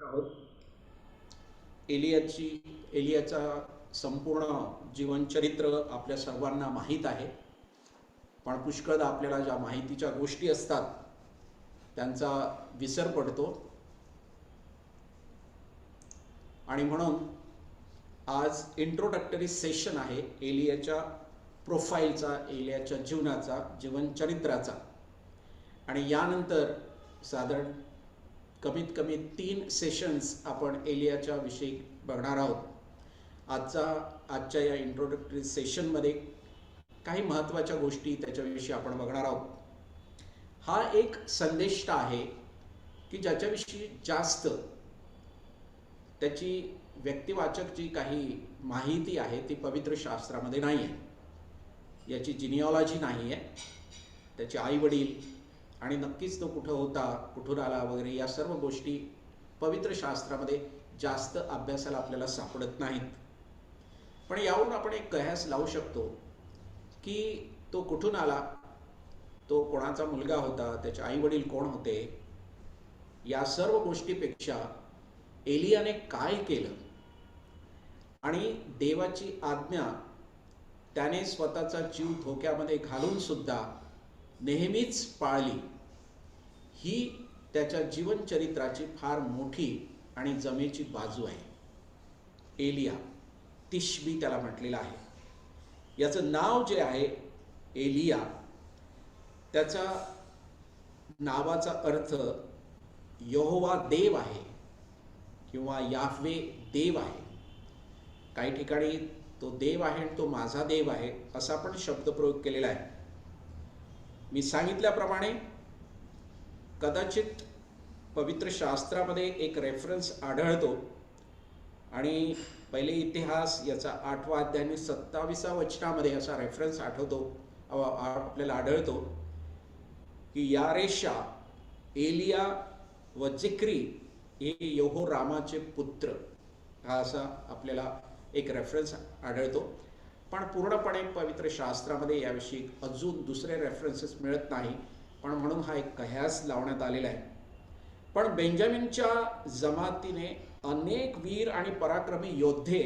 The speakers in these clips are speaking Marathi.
आहोत. एलियाची एलियाचा संपूर्ण जीवनचरित्र आपल्या सर्वांना माहीत आहे. पण पुष्कळदा आपल्याला ज्या माहितीच्या गोष्टी असतात त्यांचा विसर पडतो. आणि म्हणून आज इंट्रोडक्टरी सेशन आहे एलियाच्या प्रोफाईलचा, एलियाच्या जीवनाचा, जीवनचरित्राचा. आणि यानंतर साधारण कमीत कमी 3 सेशन्स आपण एलियाच्या विषयी बघणार आहोत. आजच्या या इंट्रोडक्टरी सेशनमध्ये काही महत्त्वाच्या गोष्टी त्याच्याविषयी आपण बघणार आहोत. हा एक संदेष्टा आहे की ज्याच्याविषयी जास्त त्याची व्यक्तिवाचक जी काही माहिती आहे ती पवित्र शास्त्रामध्ये नाही आहे. याची जिनिओलॉजी नाही आहे, त्याचे आई वडील आणि नक्कीच तो कुठं होता, कुठून आला वगैरे या सर्व गोष्टी पवित्र शास्त्रामध्ये जास्त अभ्यासाला आपल्याला सापडत नाहीत. पण यावरून आपण एक कयास लावू शकतो की तो कुठून आला, तो कोणाचा मुलगा होता, त्याचे आई वडील कोण होते, या सर्व गोष्टीपेक्षा एलियाने काय केलं आणि देवाची आज्ञा त्याने स्वतःचा जीव धोक्यामध्ये घालून सुद्धा नेहमीच पाळली, ही त्याच्या जीवनचरित्राची फार मोठी आणि जमेची बाजू आहे. एलिया, तिशबी त्याला म्हटलेलं आहे. याचं नाव जे आहे एलिया, त्याचा नावाचा अर्थ यहोवा देव आहे किंवा याहवे देव आहे. काही ठिकाणी तो देव आहे आणि तो माझा देव आहे असा पण शब्दप्रयोग केलेला आहे. मी सांगितल्याप्रमाणे कदाचित पवित्र शास्त्रामध्ये एक रेफरन्स आढळतो आणि पहिले इतिहास याचा 8वा अध्याय आणि 27व्या वचनामध्ये असा रेफरन्स आपल्याला आढळतो की यारेशा, एलिया व जिक्री हे यहोरामाचे पुत्र, हा असा आपल्याला एक रेफरन्स आढळतो. पण पूर्णपणे पवित्र शास्त्रामध्ये याविषयी अजून दुसरे रेफरन्सेस मिळत नाही. पण म्हणून हा एक कयास लावण्यात आलेला आहे. पण बेंजामिनच्या जमातीने अनेक वीर आणि पराक्रमी योद्धे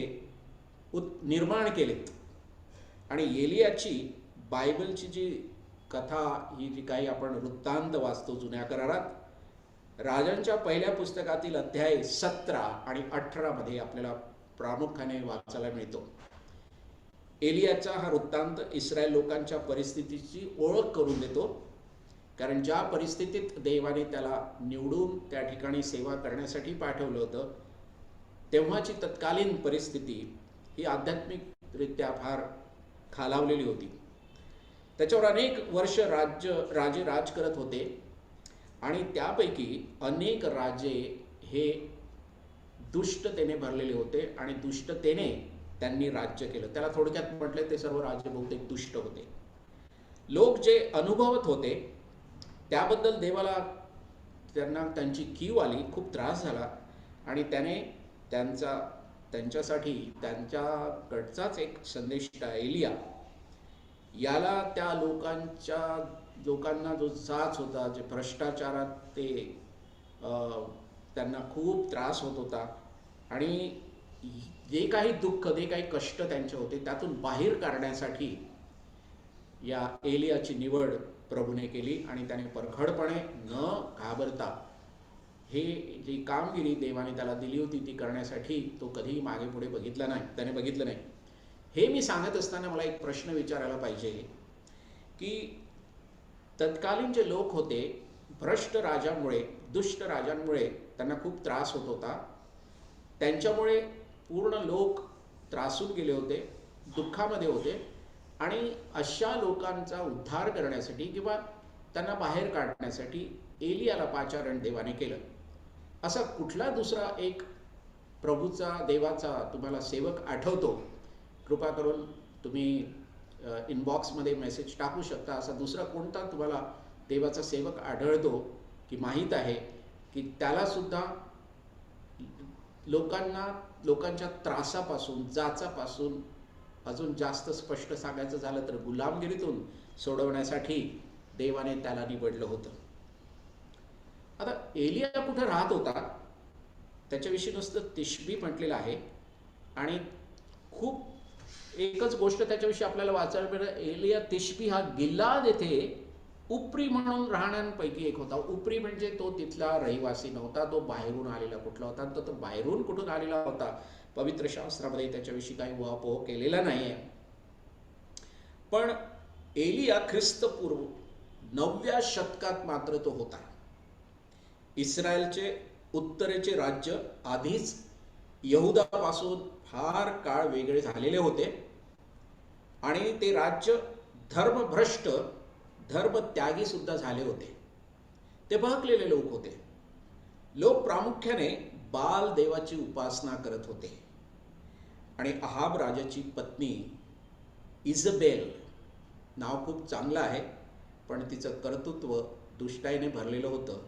निर्माण केलेत आणि एलियाची बायबलची जी कथा, ही जी काही आपण वृत्तांत वाचतो जुन्या करारात, राजांच्या पहिल्या पुस्तकातील अध्याय 17 आणि 18 मध्ये आपल्याला प्रामुख्याने वाचायला मिळतो. एलियाचा हा वृत्तांत इस्रायल लोकांच्या परिस्थितीची ओळख करून देतो. कारण ज्या परिस्थितीत देवाने त्याला निवडून त्या ठिकाणी सेवा करण्यासाठी पाठवलं होतं, तेव्हाची तत्कालीन परिस्थिती ही आध्यात्मिकरित्या फार खालावलेली होती. त्याच्यावर अनेक वर्ष राजे राज करत होते आणि त्यापैकी अनेक राजे हे दुष्टतेने भरलेले होते आणि दुष्टतेने त्यांनी राज्य केलं. त्याला थोडक्यात म्हटलं ते सर्व राजे बहुतेक दुष्ट होते. लोक जे अनुभवत होते त्याबद्दल देवाला त्यांची कीव आली, खूप त्रास झाला आणि त्याने त्यांच्यासाठी त्यांच्याकडचाच एक संदेष्टा एलिया, याला त्या लोकांना जो जाच होता, जे भ्रष्टाचारात ते त्यांना खूप त्रास होत होता आणि जे काही दुःख, जे काही कष्ट त्यांचे होते त्यातून बाहेर काढण्यासाठी या एलियाची निवड प्रभूने केली आणि त्याने परखडपणे न घाबरता हे जी कामगिरी देवाने त्याला दिली होती ती करण्यासाठी तो कधीही मागे पुढे त्याने बघितलं नाही. हे मी सांगत असताना मला एक प्रश्न विचारायला पाहिजे की तत्कालीन जे लोक होते, भ्रष्ट राजांमुळे, दुष्ट राजांमुळे त्यांना खूप त्रास होत होता. त्यांच्यामुळे पूर्ण लोक त्रासून गेले होते, दुःखामध्ये होते आणि अशा लोकांचा उद्धार करण्यासाठी किंवा त्यांना बाहेर काढण्यासाठी एलियाला पाचारण देवाने केलं. असा कुठला दुसरा एक प्रभूचा, देवाचा तुम्हाला सेवक आठवतो? कृपा करून तुम्ही इनबॉक्समध्ये मेसेज टाकू शकता. असा दुसरा कोणता तुम्हाला देवाचा सेवक आढळतो की माहीत आहे की त्याला सुद्धा लोकांच्या त्रासापासून, जाचापासून, अजून जास्त स्पष्ट सांगायचं झालं तर गुलामगिरीतून सोडवण्यासाठी देवाने त्याला निवडलं होतं? आता एलिया कुठं राहत होता त्याच्याविषयी नुसतं तिशबी म्हटलेलं आहे. आणि खूप एकच गोष्ट त्याच्याविषयी आपल्याला वाचायला मिळतं, एलिया तिशबी हा गिलाद येथे उपरी म्हणून राहण्यांपैकी एक होता. उपरी म्हणजे तो तिथला रहिवासी नव्हता, तो बाहेरून आलेला कुठला होता. तो बाहेरून कुठून आलेला होता, पवित्र शास्त्रामध्ये त्याच्याविषयी काही उहापोह केलेला नाही आहे. पण एलिया ख्रिस्तपूर्व 9व्या शतकात मात्र तो होता. इस्रायलचे उत्तरेचे राज्य आधीच यहुदापासून फार काळ वेगळे झालेले होते आणि ते राज्य धर्मभ्रष्ट धर्मत्यागी सुद्धा झाले होते. ते बहकलेले लोक होते. लोक प्रामुख्याने बाल देवाची उपासना करत होते. आणि अहाब राजाची पत्नी इजबेल, नाव खूप चांगलं आहे पण तिचं कर्तृत्व दुष्टाईने भरलेलं होतं.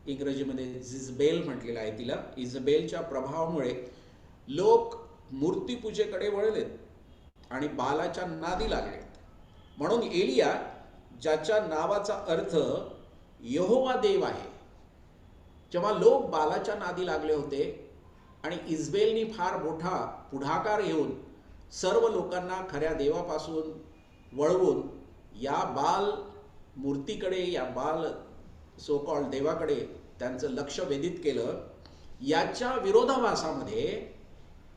इंग्रजीमध्ये जिजबेल म्हटलेलं आहे तिला. इजबेलच्या प्रभावामुळे लोक मूर्तीपूजेकडे वळलेत आणि बालाच्या नादी लागलेत. म्हणून एलिया, ज्याच्या नावाचा अर्थ यहोवा देव आहे, जेव्हा लोक बालाच्या नादी लागले होते आणि इजबेलनी फार मोठा पुढाकार घेऊन सर्व लोकांना खऱ्या देवापासून वळवून या बाल मूर्तीकडे, या बाल सो कॉल्ड देवाकडे त्यांचं लक्ष वेधित केलं, याच्या विरोधाभासामध्ये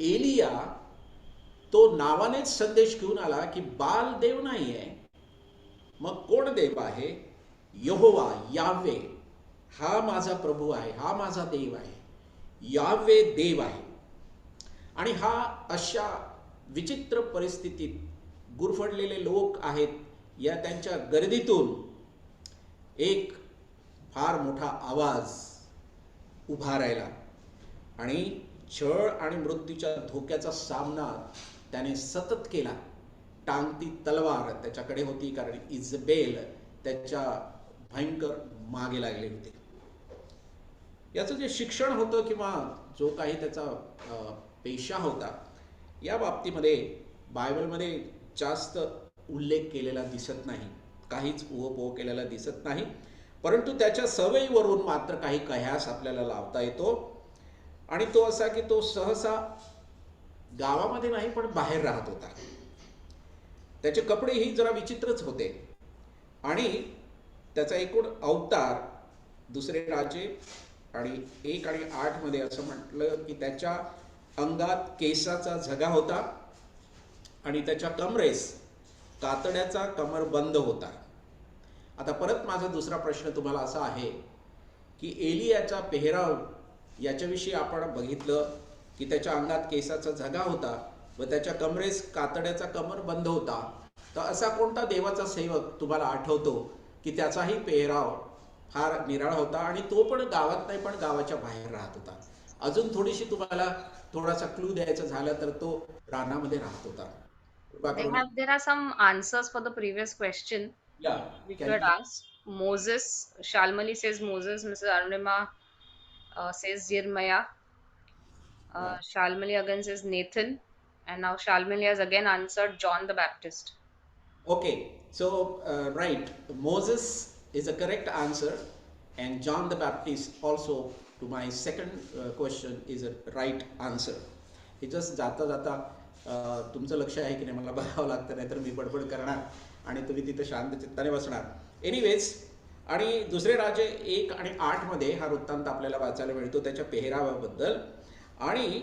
एलिया तो नावानेच संदेश घेऊन आला की बाल देव नाही आहे, मग कोण देव आहे? यहोवा, यावे, हा माझा प्रभू आहे, हा माझा देव आहे, यावे देव आहे. आणि हा अशा विचित्र परिस्थितीत गुरफटलेले लोक आहेत, या त्यांच्या गर्दीतून एक फार मोठा आवाज उभा राहिला आणि छळ आणि मृत्यूच्या धोक्याचा सामना त्याने सतत केला. टांगती तलवार त्याच्याकडे होती, कारण इजबेल त्याच्या भयंकर मागे लागले होते. याचं जे शिक्षण होतं किंवा जो काही त्याचा पेशा होता, या बाबतीमध्ये बायबलमध्ये जास्त उल्लेख केलेला दिसत नाही, काहीच उहापोह केलेला दिसत नाही. परंतु त्याच्या सवयीवरून मात्र काही कयास आपल्याला लावता येतो. आणि तो असा की तो सहसा गावामध्ये नाही पण बाहेर राहत होता. त्याचे कपडेही जरा विचित्रच होते. आणि त्याचा एकूण अवतार दुसरे राजे आणि 1 आणि 8 मध्ये असं म्हटलं की त्याच्या अंगात केसाचा झगा होता आणि त्याच्या कमरेस कातड्याचा कमरबंद होता. आता परत माझा दुसरा प्रश्न तुम्हाला असा आहे की एलियाचा पेहराव याच्याविषयी आपण बघितलं की त्याच्या अंगात केसाचा झगा होता व त्याच्या कमरेस कातड्याचा कमरबंद होता. तर असा कोणता देवाचा सेवक तुम्हाला आठवतो की त्याचाही पेहराव फार निराळा होता आणि तो पण गावात नाही पण गावाच्या बाहेर राहत होता? अजून थोडीशी तुम्हाला थोडासा क्लू द्यायचा झाला तर तो रानामध्ये राहत होता. There are some answers for the previous question Yeah, which you can had you? asked. Moses, Shalmali says Moses, Mrs. Arunima says Jeremiah, Yeah. Shalmali again says Nathan, and now Shalmali has again answered John the Baptist. Okay, so right, Moses is a correct answer, and John the Baptist also to my second question is a right answer. हे जस्ट जाता जाता तुमचं लक्ष आहे की नाही मला बघावं लागतं, नाहीतर मी बडबड करणार आणि तुम्ही तिथं शांत चित्ताने बसणार. एनिवेज, आणि दुसरे राजे 1 आणि 8 मध्ये हा वृत्तांत आपल्याला वाचायला मिळतो त्याच्या पेहरावाबद्दल. आणि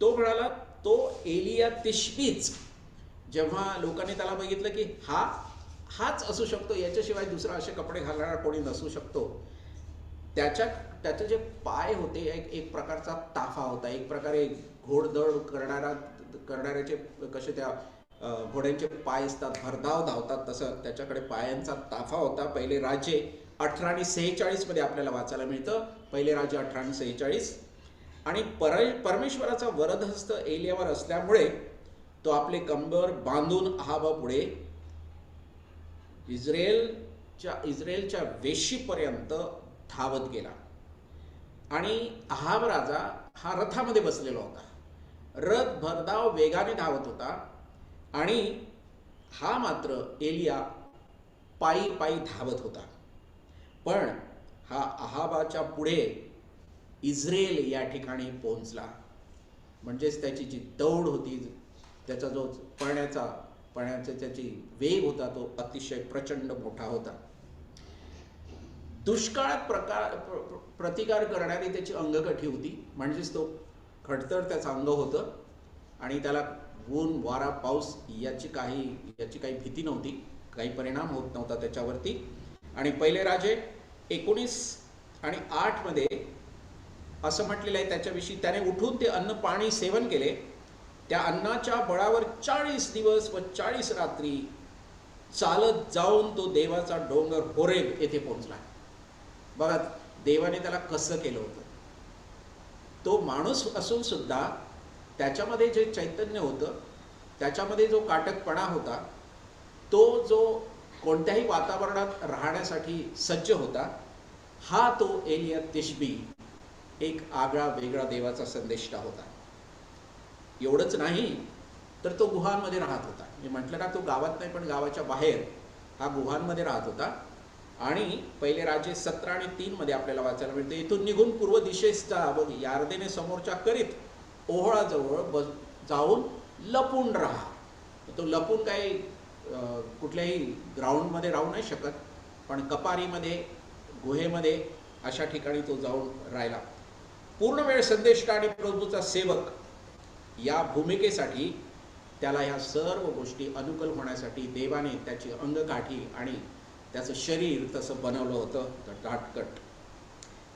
तो म्हणाला तो एलिया तिशबीच. जेव्हा लोकांनी त्याला बघितलं की हाच असू शकतो, याच्याशिवाय दुसरा असे कपडे घालणारा कोणी नसू शकतो, त्याचे जे पाय होते एक प्रकारचा ताफा होता, एक प्रकारे घोडदळ करणाऱ्याचे कसे त्या घोड्यांचे पाय असतात, भरधाव धावतात, तसं त्याच्याकडे पायांचा ताफा होता. पहिले राजे 18 आणि 46 मध्ये आपल्याला वाचायला मिळतं. पहिले राजे 18 आणि 46. आणि परमेश्वराचा वरदहस्त एलियावर असल्यामुळे तो आपले कंबर बांधून अहाबापुढे इस्रायलच्या वेशीपर्यंत धावत गेला. आणि अहाब राजा हा रथामध्ये बसलेला होता. रथ भरधाव वेगाने धावत होता आणि हा मात्र एलिया पायी पायी धावत होता. पण हा अहाबाच्या पुढे इस्रायल या ठिकाणी पोहोचला. म्हणजेच त्याची जी दौड होती, त्याचा जो पळण्याचा त्याची वेग होता तो अतिशय प्रचंड मोठा होता. दुष्काळात प्रतिकार करणारी त्याची अंगकठी होती. म्हणजेच तो खडतर त्याचं अंग होतं आणि त्याला ऊन वारा पाऊस याची काही भीती नव्हती, काही परिणाम होत नव्हता त्याच्यावरती. आणि पहिले राजे 19 आणि 8 मध्ये असं म्हटलेलं आहे त्याच्याविषयी, त्याने उठून ते अन्न पाणी सेवन केले. त्या अन्नाच्या बळावर 40 दिवस व 40 रात्री चालत जाऊन तो देवाचा डोंगर होरेब येथे पोहोचला. बघा देवाने त्याला कसं केलं होतं. तो माणूस असून सुद्धा त्याच्यामध्ये जे चैतन्य होतं, त्याच्यामध्ये जो काटकपणा होता, तो जो कोणत्याही वातावरणात राहण्यासाठी सज्ज होता, हा तो एलिया तिशबी एक आगळा वेगळा देवाचा संदेष्टा होता. एवढंच नाही तर तो गुहांमध्ये राहत होता. मी म्हटलं ना, तो गावात नाही पण गावाच्या बाहेर हा गुहांमध्ये राहत होता. आणि पहिले राजे 17 आणि 3 मध्ये आपल्याला वाचायला मिळते, इथून निघून पूर्व दिशेस जा व यार्देने समोरच्या करीत ओहळाजवळ जाऊन लपून राहा. तो लपून काही कुठल्याही ग्राउंडमध्ये राहू नाही शकत, पण कपारीमध्ये गुहेमध्ये अशा ठिकाणी तो जाऊन राहिला. पूर्ण वेळ संदेष्टा आणि प्रभूचा सेवक या भूमिकेसाठी त्याला ह्या सर्व गोष्टी अनुकूल होण्यासाठी देवाने त्याची अंगकाठी आणि त्याचं शरीर तसं बनवलं होतं टाटकट.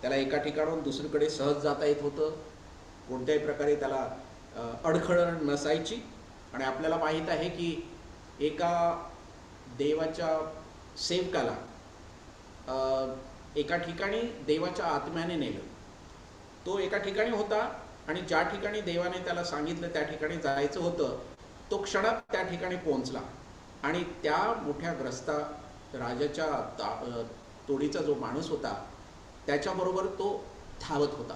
त्याला एका ठिकाणाहून दुसरीकडे सहज जाता येत होतं. कोणत्याही प्रकारे त्याला अडखळ नसायची. आणि आपल्याला माहीत आहे की एका देवाच्या सेवकाला एका ठिकाणी देवाच्या आत्म्याने नेलं. तो एका ठिकाणी होता आणि ज्या ठिकाणी देवाने त्याला सांगितलं त्या ठिकाणी जायचं होतं, तो क्षणात त्या ठिकाणी पोहोचला. आणि त्या मोठ्या ग्रस्ता राजाच्या तोडीचा जो माणूस होता त्याच्याबरोबर तो धावत होता.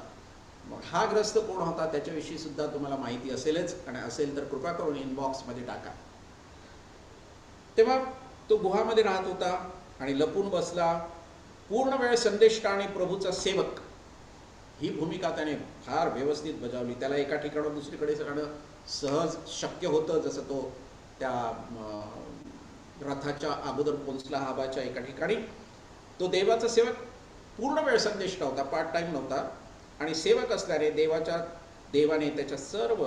मग हा ग्रस्त कोण होता त्याच्याविषयी सुद्धा तुम्हाला माहिती असेलच, आणि असेल तर कृपा करून इनबॉक्समध्ये टाका. तेव्हा तो गुहामध्ये राहत होता आणि लपून बसला. पूर्ण वेळ संदेष्टा आणि प्रभूचा सेवक ही भूमिका त्याने फार व्यवस्थित बजावली. त्याला एका ठिकाणाहून दुसरीकडे जाणं सहज शक्य होतं. जसं तो त्या रथाच्या अगोदर पोहोचला आबाच्या एका ठिकाणी. तो देवाचा सेवक पूर्ण वेळ संदेष्टा होता, पार्ट टाइम नव्हता. आणि सेवक असल्याने देवाने त्याच्या सर्व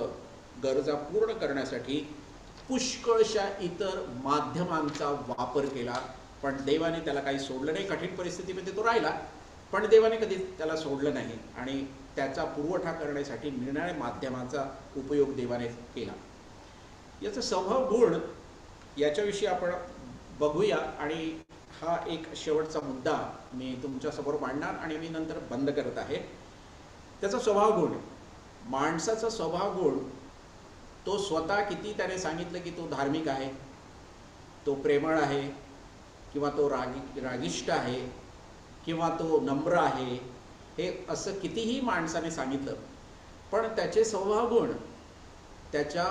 गरजा पूर्ण करण्यासाठी पुष्कळशा इतर माध्यमांचा वापर केला. पण देवाने त्याला काही सोडलं नाही. कठीण परिस्थितीमध्ये तो राहिला, पण देवाने कधी त्याला सोडलं नाही. आणि त्याचा पुरवठा करण्यासाठी निरनिराळ्या माध्यमाचा उपयोग देवाने केला. याचा स्वभाव गुण याच्याविषयी आपण बघूया. आणि हा एक शेवटचा मुद्दा मी तुमच्यासमोर मांडणार आणि मी नंतर बंद करत आहे. त्याचा स्वभाव गुण, माणसाचा स्वभाव गुण, तो स्वतः किती त्याने सांगितलं की तो धार्मिक आहे, तो प्रेमळ आहे, किंवा तो रागिष्ट आहे, किंवा तो नम्र आहे, हे असं कितीही माणसाने सांगितलं, पण त्याचे स्वभाव गुण त्याच्या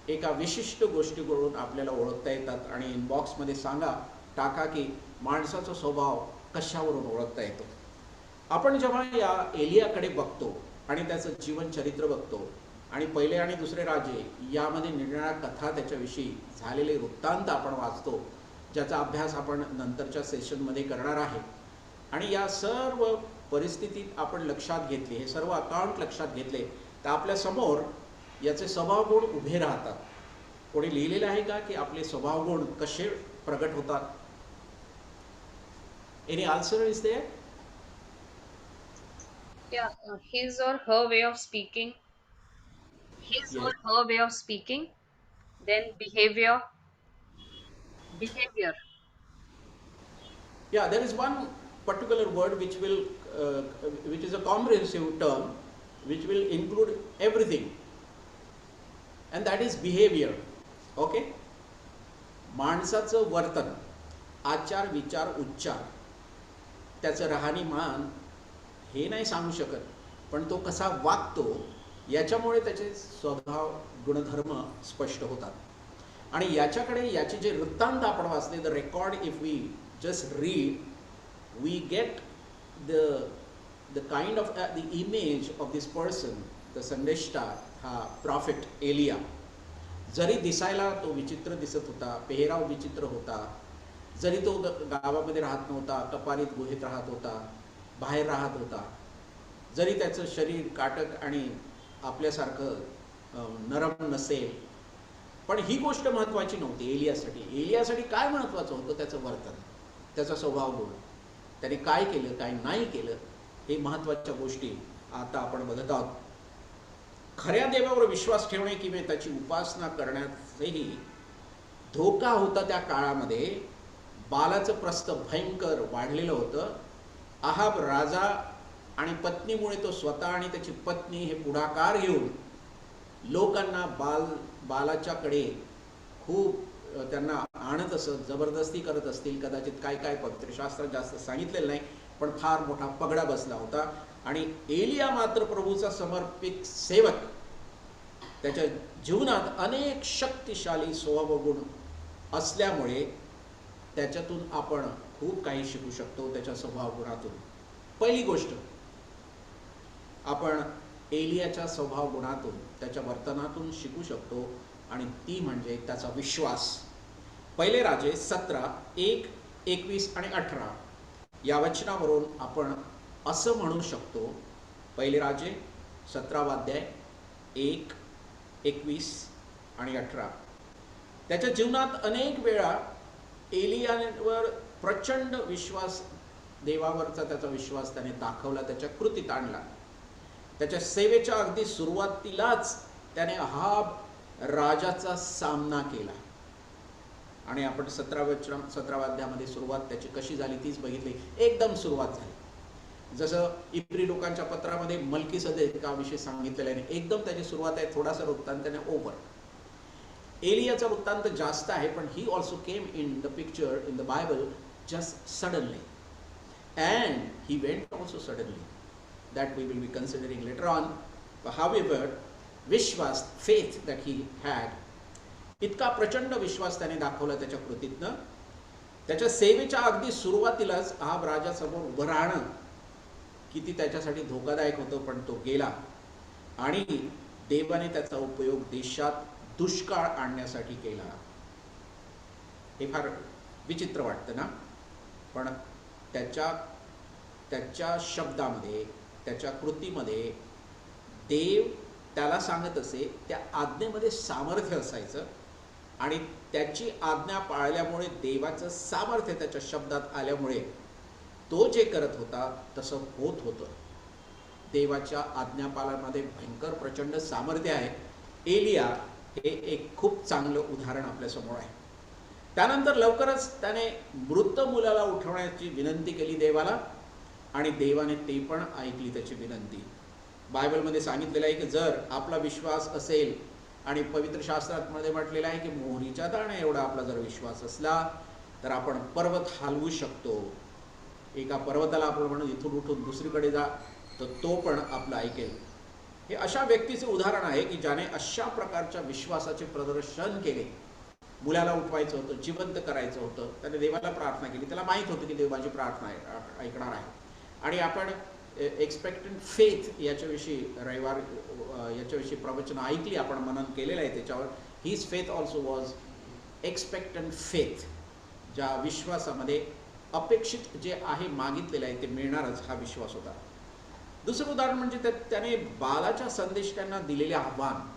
एका विशिष्ट गोष्टीकडून आपल्याला ओळखता येतात. आणि इनबॉक्समध्ये टाका की माणसाचा स्वभाव कशावरून ओळखता येतो. आपण जेव्हा या एलियाकडे बघतो आणि त्याचं जीवनचरित्र बघतो आणि पहिले आणि दुसरे राजे यामध्ये निरनिराळ्या कथा त्याच्याविषयी झालेले वृत्तांत आपण वाचतो, ज्याचा अभ्यास आपण नंतरच्या सेशनमध्ये करणार आहे. आणि या सर्व परिस्थितीत आपण लक्षात घेतले, हे सर्व अकाउंट लक्षात घेतले, तर आपल्यासमोर याचे स्वभाव गुण उभे राहतात. कोणी लिहिलेलं आहे का की आपले स्वभाव गुण कसे प्रगट होतात? Any answer is there? Yeah, his or her way of speaking, his or Yes. her way of speaking, then behavior. Yeah, there is one particular word which is a comprehensive term, which will include everything, and that is behavior. Okay? माणसाचं वर्तन, आचार, विचार, उच्चार, त्याचं राहणीमान हे नाही सांगू शकत, पण तो कसा वागतो याच्यामुळे त्याचे स्वभाव गुणधर्म स्पष्ट होतात. आणि याच्याकडे याचे जे वृत्तांत आपण वाचले, the record, if we just read, we get the the kind of the image of this person, the संदेष्टा हा प्रॉफिट एलिया, जरी दिसायला तो विचित्र दिसत होता, पेहराव विचित्र होता, जरी तो गावामध्ये राहत नव्हता, कपारीत गुहेत राहत होता, बाहेर राहत होता, जरी त्याचं शरीर काटक आणि आपल्यासारखं नरम नसेल, पण ही गोष्ट महत्त्वाची नव्हती एलियासाठी. एलियासाठी काय महत्त्वाचं होतं? त्याचं वर्तन, त्याचा स्वभाव गुण, त्याने काय केलं काय नाही केलं, हे महत्त्वाच्या गोष्टी आता आपण बघत आहोत. खऱ्या देवावर विश्वास ठेवणे किंवा त्याची उपासना करण्याचाही धोका होता त्या काळामध्ये. बालाचं प्रस्थ भयंकर वाढलेलं होतं. आहाब राजा आणि पत्नीमुळे तो स्वतः आणि त्याची पत्नी हे पुढाकार घेऊन लोकांना बालाच्याकडे खूप त्यांना आणत असत, जबरदस्ती करत असतील कदाचित, काय काय पवित्रशास्त्रात जास्त सांगितलेलं नाही, पण फार मोठा पगडा बसला होता. आणि एलिया मात्र प्रभूचा समर्पित सेवक, त्याच्या जीवनात अनेक शक्तिशाली स्वभावगुण असल्यामुळे त्याच्यातून आपण खूप काही शिकू शकतो, त्याच्या स्वभावगुणातून. पहिली गोष्ट आपण एलियाच्या स्वभावगुणातून, त्याच्या वर्तनातून शिकू शकतो, आणि ती म्हणजे त्याचा विश्वास. पहिले राजे 17:1, 21 आणि 18 या वचनावरून आपण असं म्हणू शकतो. पहिले राजे 17 अध्याय 1, 21 आणि 18. त्याच्या जीवनात अनेक वेळा एलियावर प्रचंड विश्वास, देवावरचा त्याचा विश्वास त्याने दाखवला, त्याच्या कृतीत आणला. त्याच्या सेवेच्या अगदी सुरुवातीलाच त्याने अहाब राजाचा सामना केला. आणि आपण 17 अध्यायामध्ये सुरुवात त्याची कशी झाली तीच बघितली. एकदम सुरुवात झाली, जसं इब्री लोकांच्या पत्रामध्ये मल्कीसदेकाविषयी सांगितलेलं आहे, एकदम त्याची सुरुवात आहे. थोडासा वृत्तांत त्याने ओव्हर. एलियाचा वृत्तांत जास्त आहे, पण he also came in the picture in the Bible just suddenly, and he went also suddenly. That we will be considering later on. But however, विश्वास, faith that he had, इतका प्रचंड विश्वास त्याने दाखवला त्याच्या कृतीतनं. त्याच्या सेवेच्या अगदी सुरुवातीलाच आहाब राजासमोर उभं राहणं किती त्याच्यासाठी धोकादायक होतं, पण तो गेला आणि देवाने त्याचा उपयोग देशात दुष्काळ आणण्यासाठी केला. हे फार विचित्र वाटतं ना, पण त्याच्या शब्दामध्ये, त्याच्या कृतीमध्ये देव त्याला सांगत असे, त्या आज्ञेमध्ये सामर्थ्य असायचं, आणि त्याची आज्ञा पाळल्यामुळे देवाचं सामर्थ्य त्याच्या शब्दात आल्यामुळे तो जे करत होता तसं होत होतं. देवाच्या आज्ञापालनामध्ये भयंकर प्रचंड सामर्थ्य आहे. एलिया हे एक खूप चांगलं उदाहरण आपल्यासमोर आहे. त्यानंतर लवकरच त्याने मृत मुलाला उठवण्याची विनंती केली देवाला, आणि देवाने ते पण ऐकली त्याची विनंती. बायबलमध्ये सांगितलेलं आहे की जर आपला विश्वास असेल, आणि पवित्र शास्त्रामध्ये म्हटलेलं आहे की मोहरीच्या दाण्या एवढा आपला जर विश्वास असला तर आपण पर्वत हलवू शकतो. एका पर्वताला आपण म्हणून इथून उठून दुसरीकडे जा, तर तो पण आपलं ऐकेल. हे अशा व्यक्तीचे उदाहरण आहे की ज्याने अशा प्रकारच्या विश्वासाचे प्रदर्शन केले. मुलाला उठवायचं होतं, जिवंत करायचं होतं, त्याने देवाला प्रार्थना केली. त्याला माहीत होतं की देव माझी प्रार्थना ऐकणार आहे. आणि आपण एक्सपेक्टंट फेथ याच्याविषयी याच्याविषयी प्रवचन ऐकली, आपण मनन केलेलं आहे त्याच्यावर. His faith also was expectant faith, ज्या विश्वासामध्ये अपेक्षित जे आहे, मागितलेलं आहे ते मिळणारच, हा विश्वास होता. दुसरं उदाहरण म्हणजे त्याने बालाच्या संदेष्टांना दिलेले आव्हान.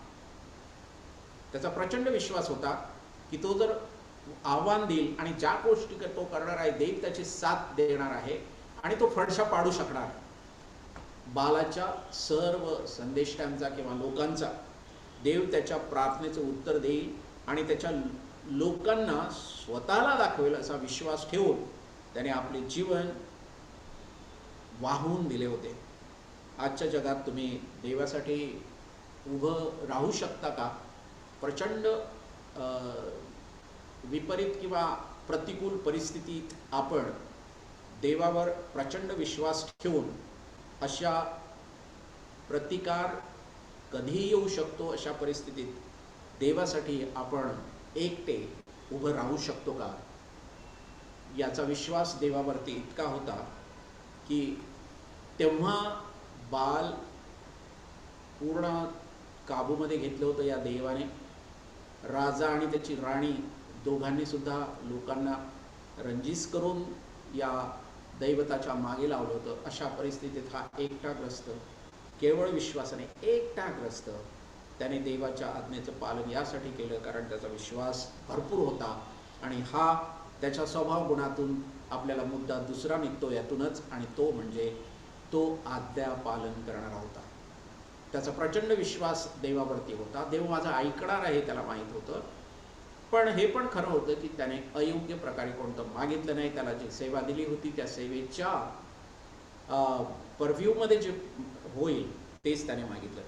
त्याचा प्रचंड विश्वास होता की तो जर आव्हान देईल आणि ज्या गोष्टी तो करणार आहे, देव त्याची साथ देणार आहे आणि तो फडशा पाडू शकणार. बालाच्या सर्व संदेष्टांचा किंवा लोकांचा देव त्याच्या प्रार्थनेचं उत्तर देईल आणि त्याच्या लोकांना स्वतःला दाखवेल असा विश्वास ठेवून त्याने आपले जीवन वाहून दिले होते. आजच्या जगात तुम्ही देवासाठी उभं राहू शकता का? प्रचंड विपरीत किंवा प्रतिकूल परिस्थितीत आपण देवावर प्रचंड विश्वास ठेवून अशा प्रतिकार कधीही येऊ शकतो. अशा परिस्थितीत देवासाठी आपण एकटे उभं राहू शकतो का? याचा विश्वास देवावरती इतका होता की तेव्हा बाल पूर्ण काबूमध्ये घेतलं होतं या देवाने. राजा आणि त्याची राणी दोघांनी सुद्धा लोकांना रंजीस करून या दैवताच्या मागे लावलं होतं. अशा परिस्थितीत हा एकटाग्रस्त, केवळ विश्वासाने एकटाग्रस्त, त्याने देवाच्या आज्ञेचं पालन यासाठी केलं कारण त्याचा विश्वास भरपूर होता. आणि हा त्याच्या स्वभाव गुणातून आपल्याला मुद्दा दुसरा निघतो यातूनच, आणि तो म्हणजे तो आज्ञा पालन करणारा होता. त्याचा प्रचंड विश्वास देवावरती होता. देव माझा ऐकणार आहे त्याला माहीत होतं. पण हे पण खरं होतं की त्याने अयोग्य प्रकारे कोणतं मागितलं नाही. त्याला जी सेवा दिली होती त्या सेवेच्या परव्ह्यूमध्ये जे होईल तेच त्याने मागितलं.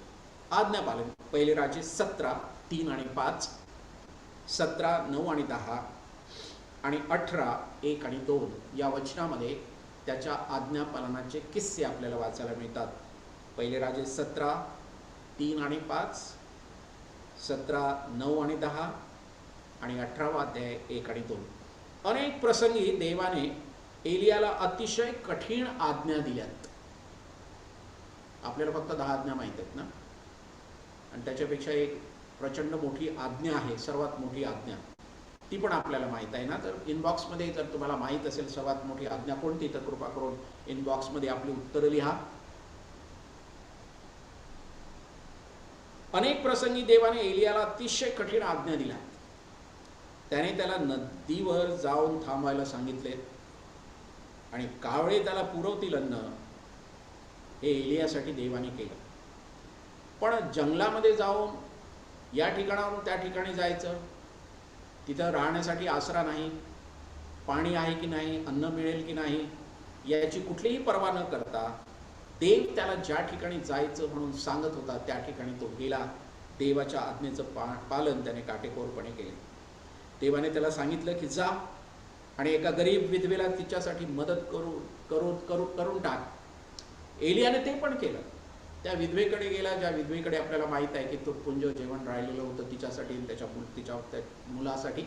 आज्ञापालन. पहिले राजे 17, 3 आणि 5, 17, 9 आणि 10 आणि 18, 1 आणि 2 या वचनामध्ये त्याच्या आज्ञापालनाचे किस्से आपल्याला वाचायला मिळतात. पहिले राजे 17, 3 आणि 5, 17, 9 आणि 10 आणि 18वा अध्याय 1 आणि 2. अनेक प्रसंगी देवाने एलियाला अतिशय कठीण आज्ञा दिल्यात. आपल्याला फक्त 10 आज्ञा माहीत आहेत ना, आणि त्याच्यापेक्षा एक प्रचंड मोठी आज्ञा आहे, सर्वात मोठी आज्ञा, ती पण आपल्याला माहीत आहे ना. तर इनबॉक्समध्ये जर तुम्हाला माहीत असेल सर्वात मोठी आज्ञा कोणती, तर कृपा करून इनबॉक्समध्ये आपली उत्तरं लिहा. अनेक प्रसंगी देवाने एलियाला अतिशय कठीण आज्ञा दिल्या. त्याने त्याला नदीवर जाऊन थांबायला सांगितले आणि कावळे त्याला पुरवतील अन्न, हे एलियासाठी देवाने केलं. पण जंगलामध्ये जाऊन या ठिकाणावरून त्या ठिकाणी जायचं, तिथं राहण्यासाठी आसरा नाही, पाणी आहे की नाही, अन्न मिळेल की नाही, याची कुठलीही पर्वा न करता देव त्याला ज्या ठिकाणी जायचं म्हणून सांगत होता त्या ठिकाणी तो गेला. देवाच्या आज्ञेचं पालन त्याने काटेकोरपणे केले. देवाने त्याला सांगितलं की जा आणि एका गरीब विधवेला तिच्यासाठी मदत करून टाक. एलियाने ते पण केलं. त्या विधवेकडे गेला, ज्या विधवेकडे आपल्याला माहीत आहे की तो पुंज जेवण राहिलेलं होतं तिच्यासाठी, तिच्या मुलासाठी,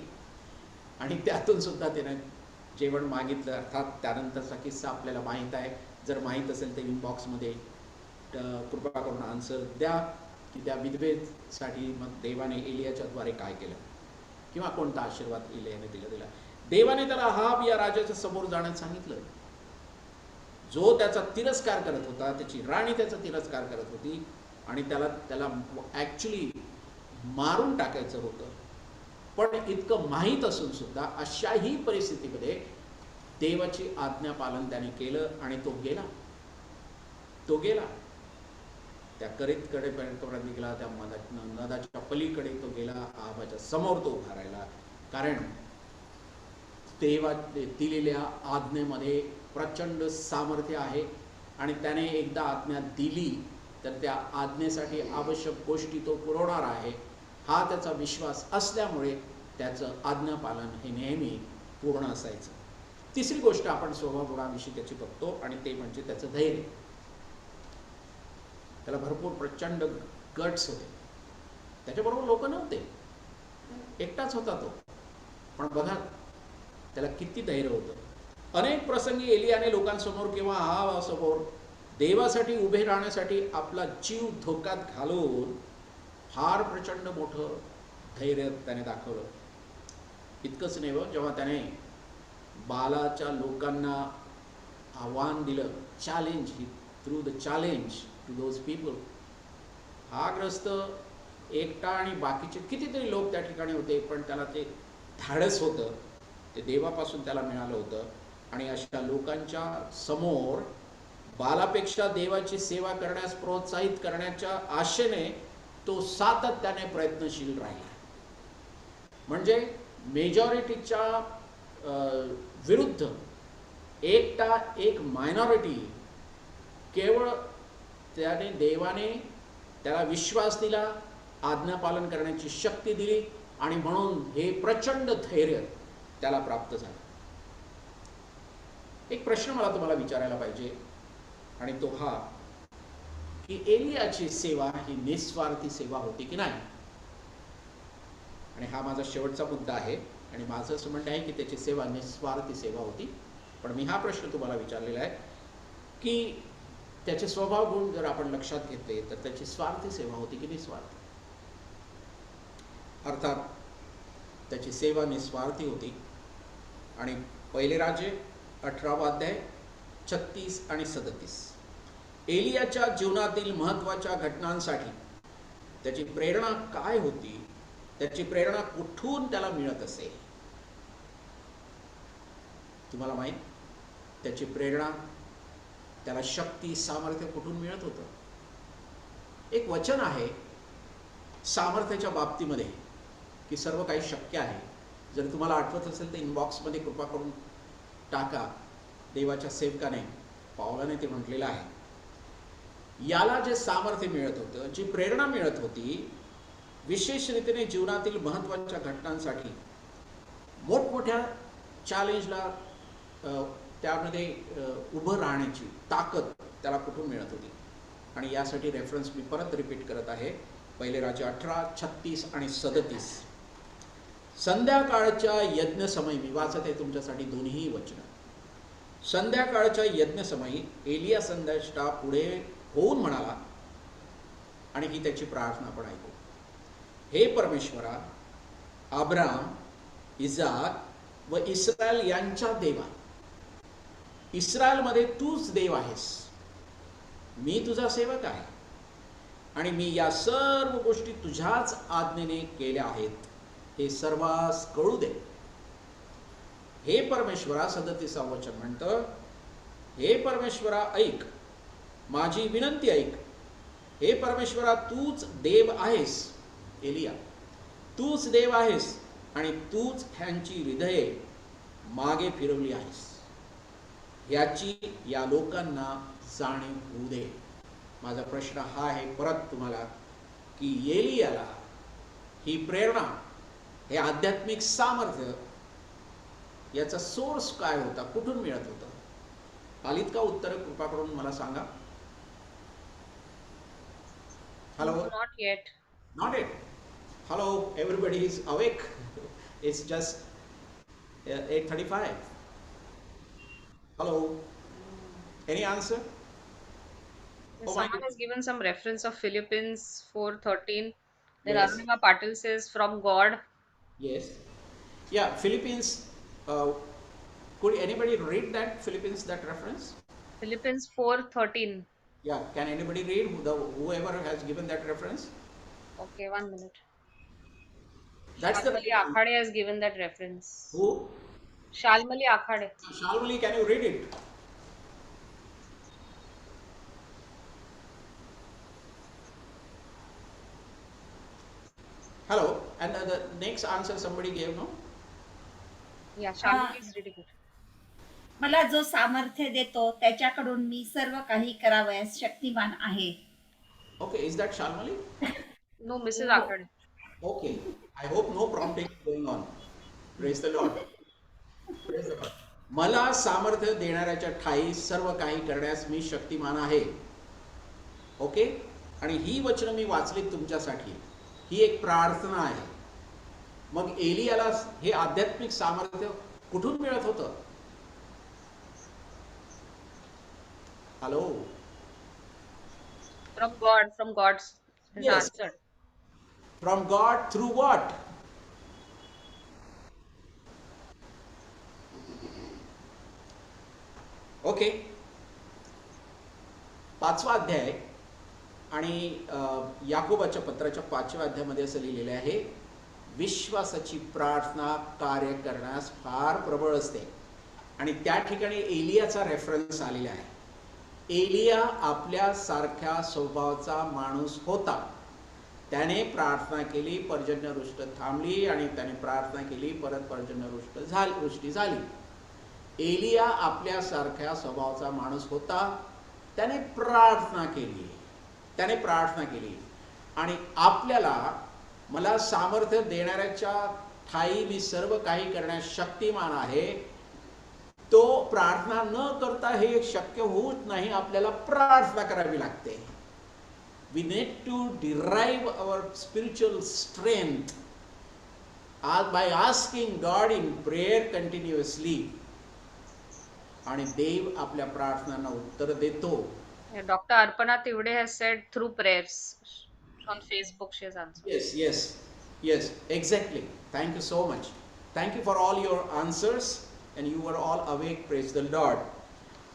आणि त्यातून सुद्धा त्याने जेवण मागितलं. अर्थात त्यानंतरचा किस्सा आपल्याला माहीत आहे. जर माहीत असेल तर इनबॉक्समध्ये कृपा करून आन्सर द्या की त्या विधवेसाठी मग देवाने एलियाच्याद्वारे काय केलं किंवा कोणता आशीर्वाद एलियाने दिला. देवाने त्याला अहाब या राजाच्या समोर जाण्यास सांगितलं, जो त्याचा तिरस्कार करत होता. त्याची राणी त्याचा तिरस्कार करत होती आणि त्याला ॲक्च्युली मारून टाकायचं होतं. पण इतकं माहीत असून सुद्धा अशाही परिस्थितीमध्ये देवाची आज्ञा पालन त्याने केलं आणि तो गेला त्या करीतकडे गेला, त्या नदाच्या पलीकडे तो गेला, आहाबाच्या समोर तो उभा राहिला. कारण देवा दिलेल्या आज्ञेमध्ये प्रचंड सामर्थ्य आहे आणि त्याने एकदा आज्ञा दिली तर त्या आज्ञेसाठी आवश्यक गोष्टी तो पुरवणार आहे, हा त्याचा विश्वास असल्यामुळे त्याचं आज्ञापालन हे नेहमी पूर्ण असायचं. तिसरी गोष्ट आपण स्वभावगुणाविषयी त्याची बघतो आणि ते म्हणजे त्याचं धैर्य. त्याला भरपूर प्रचंड गट्स होते. त्याच्याबरोबर लोक नव्हते, एकटाच होता तो, पण बघा त्याला किती धैर्य होतं. अनेक प्रसंगी एलियाने लोकांसमोर किंवा आहाबासमोर देवासाठी उभे राहण्यासाठी आपला जीव धोक्यात घालून फार प्रचंड मोठं धैर्य त्याने दाखवलं. इतकंच नाही, जेव्हा त्याने बालाच्या लोकांना आव्हान दिलं, challenge, he through the challenge to those people. हा ग्रस्त एकटा आणि बाकीचे कितीतरी लोक त्या ठिकाणी होते, पण त्याला ते धाडस होतं, ते देवापासून त्याला मिळालं होतं. आणि अशा लोकांच्या समोर बालापेक्षा देवाची सेवा करण्यास प्रोत्साहित करण्याच्या आशेने तो सातत्याने प्रयत्नशील राहिला. म्हणजे मेजॉरिटीच्या विरुद्ध एकटा एक मायनॉरिटी, केवळ देवाने त्याला विश्वास दिला, आज्ञापालन करण्याची शक्ती दिली आणि म्हणून हे प्रचंड धैर्य त्याला प्राप्त झालं. एक प्रश्न मला तुम्हाला विचारायला पाहिजे आणि तो हा की एलियाची सेवा ही निस्वार्थी सेवा होती की नाही. आणि हा माझा शेवटचा मुद्दा आहे आणि माझं असं म्हणणं आहे की त्याची सेवा निस्वार्थी सेवा होती. पण मी हा प्रश्न तुम्हाला विचारलेला आहे की त्याचे स्वभाव गुण जर आपण लक्षात घेतले तर त्याची स्वार्थी सेवा होती की निस्वार्थी. अर्थात त्याची सेवा निस्वार्थी होती. आणि पहिले राजे 18वा अध्याय 36 आणि 37. एलियाच्या जीवनातील महत्त्वाच्या घटनांसाठी त्याची प्रेरणा काय होती, त्याची प्रेरणा कुठून त्याला मिळत असे? तुम्हाला माहित, त्याची प्रेरणा, त्याला शक्ती, सामर्थ्य कुठून मिळत होतं? एक वचन आहे सामर्थ्याच्या बाबतीमध्ये की सर्व काही शक्य आहे. जर तुम्हाला आठवत असेल तर इनबॉक्समध्ये कृपा करून टाका. देवाच्या सेवकाने पावलाने ते म्हटलेलं आहे. याला जे सामर्थ्य मिळत होतं, जी प्रेरणा मिळत होती, विशेष रीतीने जीवनातील महत्त्वाच्या घटनांसाठी, मोठमोठ्या चॅलेंजला त्यामध्ये उभं राहण्याची ताकद त्याला कुठून मिळत होती? आणि यासाठी रेफरन्स मी परत रिपीट करत आहे. पहिले राजे 18, 36 आणि 37. संध्याकाळच्या यज्ञसमयी, मी वाचत आहे तुमच्यासाठी दोन्ही वचन. संध्याकाळच्या यज्ञसमयी एलिया संदेष्टा पुढे होऊन म्हणाला, आणि ही त्याची प्रार्थना पण ऐकू. हे परमेश्वरा, अब्राम, इसाक व इस्रायल यांच्या देवा, इस्रायलमध्ये तूच देव आहेस. मी तुझा सेवक आहे आणि मी या सर्व गोष्टी तुझ्याच आज्ञेने केल्या आहेत, हे सर्वांस कळू दे. हे परमेश्वरा, 37 वचन म्हणतं, हे परमेश्वरा ऐक, माझी विनंती ऐक. हे परमेश्वरा, तूच देव आहेस. एलिया, तूच देव आहेस आणि तूच ह्यांची हृदये मागे फिरवली आहेस, याची या लोकांना जाणीव होऊ दे. माझा प्रश्न हा आहे परत तुम्हाला की एलियाला ही प्रेरणा, हे आध्यात्मिक सामर्थ्य, याचा सोर्स काय होता, कुठून मिळत होतं? आलीत का उत्तर? कृपा करून मला सांगा. Hello? Not yet. Not it. Hello, everybody is awake. It's just 8:35. Hello. Any answer? Oh my Someone has given some reference of Philippines 4:13. Then Yes. Arunima Patil says from God. Yes. Yeah, Philippines. Uh, could anybody read that Philippines, that reference? Philippines 4:13. Yeah. Can anybody read? Whoever has given that reference? Okay, 1 minute. That's the Shalmali Akhade has given that reference. who? Shalmali Akhade. Shalmali, can you read it? Hello. And the next answer somebody gave, no? Yeah, Shalmali is reading it. मला जो सामर्थ्य देतो त्याच्याकडून मी सर्व काही करावयास शक्तिमान आहे. Okay. Is that Shalmali? No, Mrs. हो. Akhade. Okay. I hope no prompting going on. Praise the Lord. Praise the Lord. मला सामर्थ्य देणाऱ्याच्या ठाई सर्व काही करण्यास मी शक्तिमान आहे. ओके. आणि ही वचनं मी वाचली तुमच्यासाठी. ही एक प्रार्थना आहे. मग एलियाला हे आध्यात्मिक सामर्थ्य कुठून मिळत होतं? Hello? From God, from God's his Yes. answer. From God through what? Okay. 5वा अध्याय आणि याकोबाच्या पत्राच्या 5व्या अध्यायामध्ये असं लिहिलेलं आहे, विश्वासाची प्रार्थना कार्य करण्यास फार प्रबळ असते. आणि त्या ठिकाणी एलियाचा रेफरन्स आलेला आहे. एलिया आपल्या सारख्या स्वभावाचा माणूस होता. त्याने प्रार्थना केली, पर्जन्यवृष्टी थांबली, आणि त्याने प्रार्थना केली, परत पर्जन्यवृष्टी झाली. एलिया आपल्यासारख्या स्वभावाचा माणूस होता. त्याने प्रार्थना केली. आणि आपल्याला, मला सामर्थ्य देणाऱ्याच्या ठाई मी सर्व काही करण्यास शक्तिमान आहे, तो प्रार्थना न करता हे शक्य होत नाही. आपल्याला प्रार्थना करावी लागते. We need to derive our spiritual strength by asking God in prayer continuously. आणि देव आपल्या प्रार्थनांना उत्तर देतो. Yeah, Dr. Arpana Tivde has said through prayers on Facebook. She has answered. Yes, yes, yes, exactly. Thank you so much. Thank you for all your answers and you were all awake. Praise the Lord.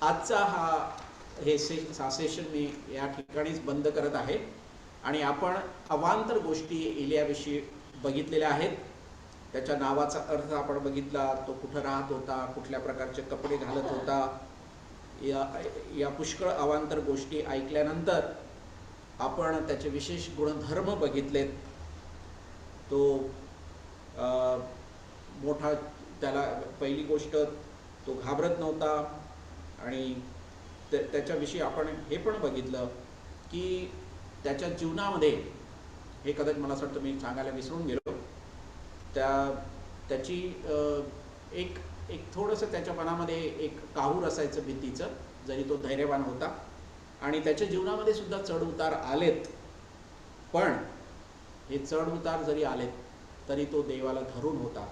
आजचा हा सेशन मी या ठिकाणीच बंद करत आहे आणि आपण अवांतर गोष्टी एलियाविषयी बघितलेल्या आहेत. त्याच्या नावाचा अर्थ आपण बघितला, तो कुठं राहत होता, कुठल्या प्रकारचे कपडे घालत होता, या पुष्कळ अवांतर गोष्टी ऐकल्यानंतर आपण त्याचे विशेष गुणधर्म बघितलेत. तो मोठा, त्याला पहिली गोष्ट तो घाबरत नव्हता आणि त्याच्याविषयी आपण हे पण बघितलं की त्याच्या जीवनामध्ये, हे कदाचित मला असं वाटतं मी सांगायला विसरून गेलो, त्याची एक थोडंसं त्याच्या मनामध्ये एक काहूर असायचं भीतीचं, जरी तो धैर्यवान होता. आणि त्याच्या जीवनामध्ये सुद्धा चढ उतार आलेत, पण हे चढ उतार जरी आलेत तरी तो देवाला धरून होता.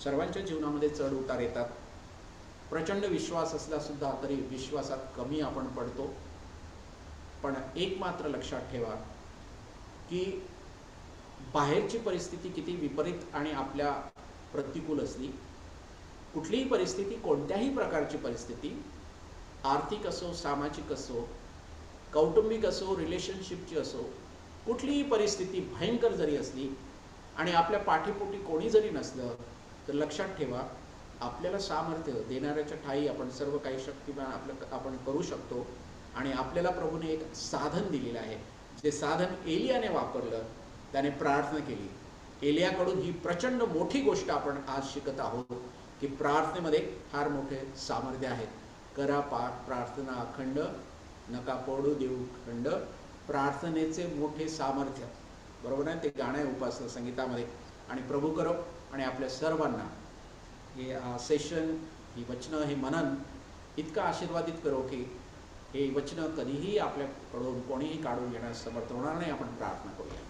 सर्वांच्या जीवनामध्ये चढ उतार येतात. प्रचंड विश्वास असला सुद्धा तरी विश्वासात कमी आपण पडतो. पण एक मात्र लक्षात ठेवा की बाहेरची परिस्थिती किती विपरीत आणि आपल्या प्रतिकूल असली, कुठलीही परिस्थिती, कोणत्याही प्रकारची परिस्थिती, आर्थिक असो, सामाजिक असो, कौटुंबिक असो, रिलेशनशिपची असो, कुठलीही परिस्थिती भयंकर जरी असली आणि आपल्या पाठीपोटी कोणी जरी नसलं तर लक्षात ठेवा आपल्याला सामर्थ्य देणाऱ्याच्या ठाई आपण सर्व काही शक्तिमान आपण करू शकतो. आणि आपल्याला प्रभूने एक साधन दिलेलं आहे. जे साधन एलियाने वापरलं, त्याने प्रार्थना केली. एलियाकडून ही प्रचंड मोठी गोष्ट आपण आज शिकत आहोत की प्रार्थनेमध्ये फार मोठे सामर्थ्य आहे. करा प्रार्थना अखंड, नका पडू देऊ खंड, प्रार्थनेचे मोठे सामर्थ्य. बरोबर आहे, ते गाणं आहे उपासना संगीतामध्ये. आणि प्रभू करो आणि आपल्या सर्वांना हे सेशन, ही वचनं, हे मनन इतकं आशीर्वादित करो की हे वचनं कधीही आपल्याकडून कोणीही काढून घेण्यास समर्थ होणार नाही. आपण प्रार्थना करूया.